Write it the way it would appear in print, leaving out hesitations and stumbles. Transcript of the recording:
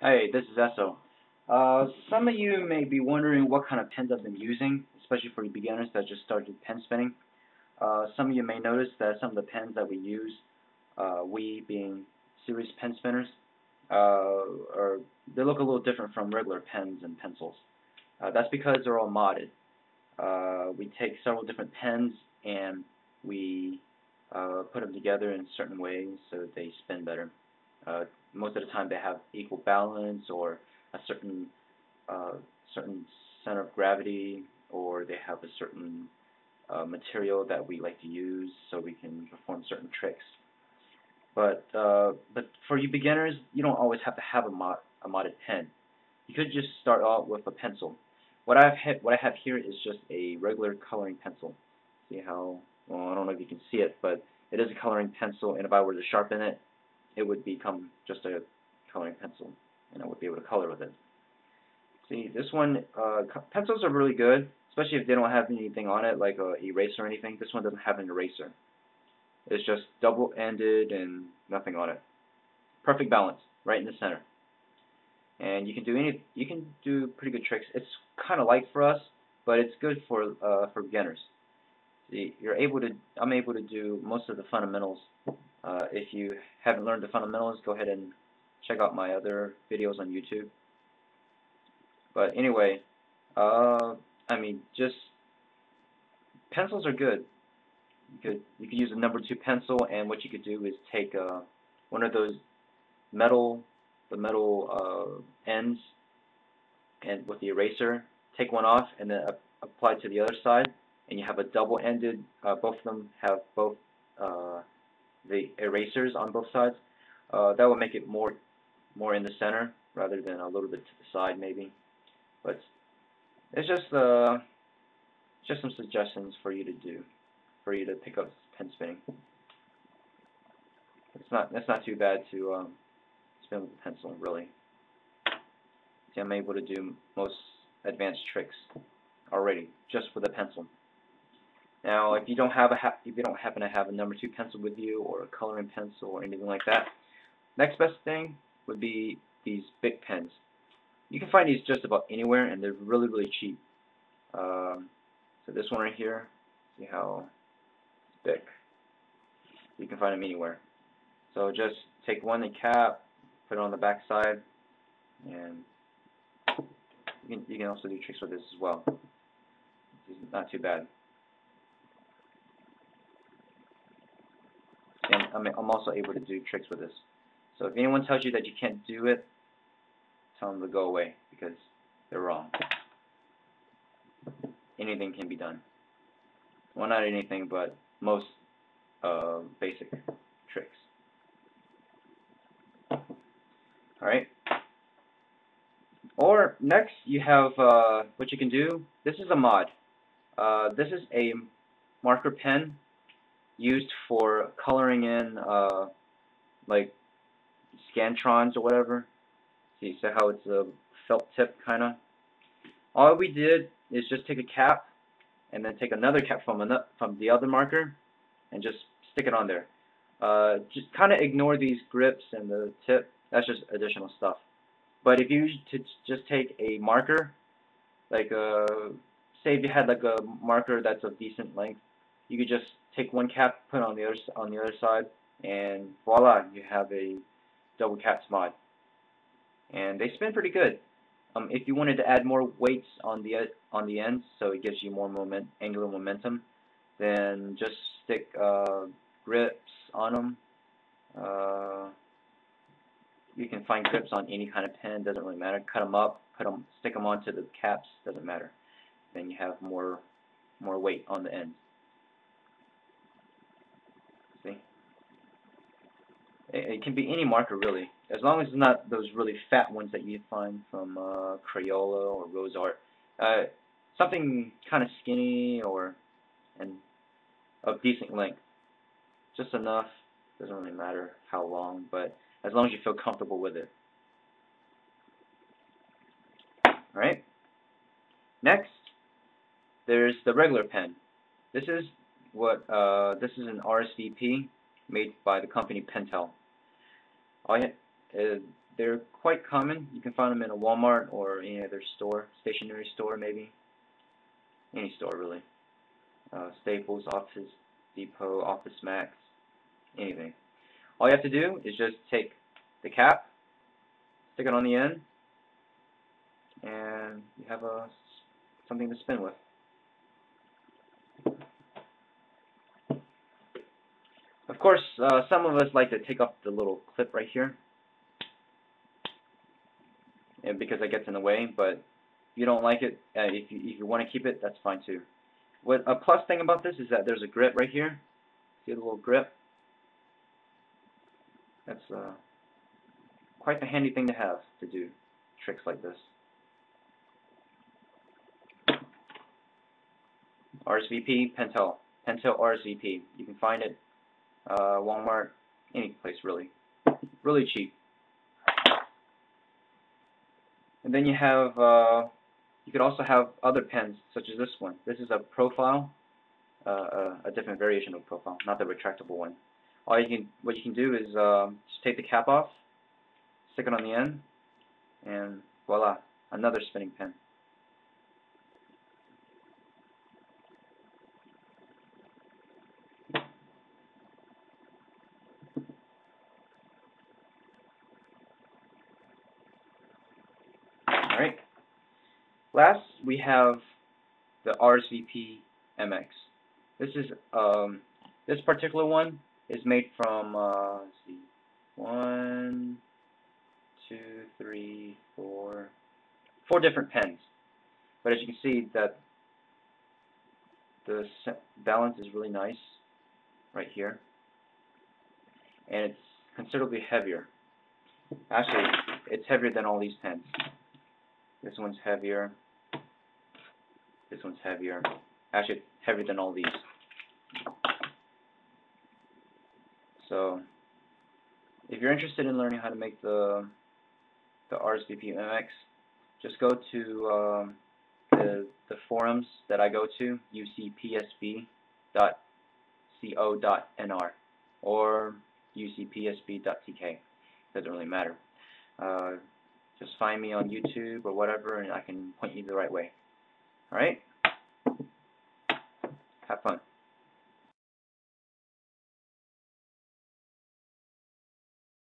Hey, this is Esso. Some of you may be wondering what kind of pens I've been using, especially for beginners that just started pen spinning. Some of you may notice that some of the pens that we use, we being serious pen spinners, they look a little different from regular pens and pencils. That's because they're all modded. We take several different pens and we put them together in certain ways so that they spin better. Uh, Most of the time they have equal balance or a uh, certain center of gravity, or they have a certain material that we like to use so we can perform certain tricks. But for you beginners, you don't always have to have a modded pen. You could just start out with a pencil. What I have here is just a regular coloring pencil. See how, well, I don't know if you can see it, but it is a coloring pencil, and if I were to sharpen it, it would become just a coloring pencil, and I would be able to color with it. See, this one, pencils are really good, especially if they don't have anything on it, like a eraser or anything. This one doesn't have an eraser. It's just double-ended and nothing on it. Perfect balance, right in the center. And you can do pretty good tricks. It's kind of light for us, but it's good for beginners. See, I'm able to do most of the fundamentals. If you haven't learned the fundamentals, go ahead and check out my other videos on YouTube. But anyway, I mean, just pencils are good. You could use a number 2 pencil, and what you could do is take one of those metal the metal ends, and with the eraser, take one off and then apply it to the other side, and you have a double-ended. Both of them have both uh, the erasers on both sides. That will make it more in the center rather than a little bit to the side maybe. But it's just some suggestions for you to do, for you to pick up pen spinning. It's not too bad to spin with a pencil, really. See, I'm able to do most advanced tricks already just with a pencil. Now, if you don't happen to have a number 2 pencil with you, or a coloring pencil, or anything like that, next best thing would be these Bic pens. You can find these just about anywhere, and they're really cheap. So this one right here, see how it's Bic. You can find them anywhere. So just take one and cap, put it on the back side, and you can also do tricks with this as well. This is not too bad. And I'm also able to do tricks with this. So if anyone tells you that you can't do it, tell them to go away, because they're wrong. Anything can be done. Well, not anything, but most basic tricks. Alright? Or next, you have what you can do. This is a mod. This is a marker pen used for coloring in like Scantrons or whatever. See how it's a felt tip kind of. All we did is just take a cap and then take another cap from the other marker and just stick it on there. Just kind of ignore these grips and the tip. That's just additional stuff. But if you just take a marker, like say if you had like a marker that's of decent length, you could just take one cap, put it on the other side, and voila, you have a double caps mod. And they spin pretty good. If you wanted to add more weights on the ends, so it gives you more angular momentum, then just stick grips on them. You can find grips on any kind of pen, doesn't really matter. Cut them up, stick them onto the caps, doesn't matter. Then you have more weight on the ends. See? It can be any marker really, as long as it's not those really fat ones that you find from Crayola or RoseArt. Something kind of skinny and of decent length, just enough. Doesn't really matter how long, but as long as you feel comfortable with it. Alright? Next, there's the regular pen. This is an RSVP made by the company Pentel. they're quite common. You can find them in a Walmart or any other store, stationery store maybe, any store really. Staples, Office Depot, Office Max, anything. All you have to do is just take the cap, stick it on the end, and you have something to spin with. Of course, some of us like to take off the little clip right here, and because that gets in the way. But if you don't like it, if you want to keep it, that's fine too. What a plus thing about this is that there's a grip right here. See the little grip? That's quite the handy thing to have to do tricks like this. RSVP, Pentel RSVP. You can find it Walmart, any place really. Really cheap. And then you have, you could also have other pens such as this one. This is a profile, a different variation of profile, not the retractable one. What you can do is just take the cap off, stick it on the end, and voila, another spinning pen. Alright. Last, we have the RSVP MX. This is this particular one is made from let's see, 1, 2, 3, 4 different pens. But as you can see, that the balance is really nice right here, and it's considerably heavier. Actually, it's heavier than all these pens. This one's heavier. This one's heavier. Actually, it's heavier than all these. So, if you're interested in learning how to make the RSVP MX, just go to the forums that I go to, ucpsb.co.nr or ucpsb.tk. Doesn't really matter. Just find me on YouTube or whatever, and I can point you the right way. Alright? Have fun.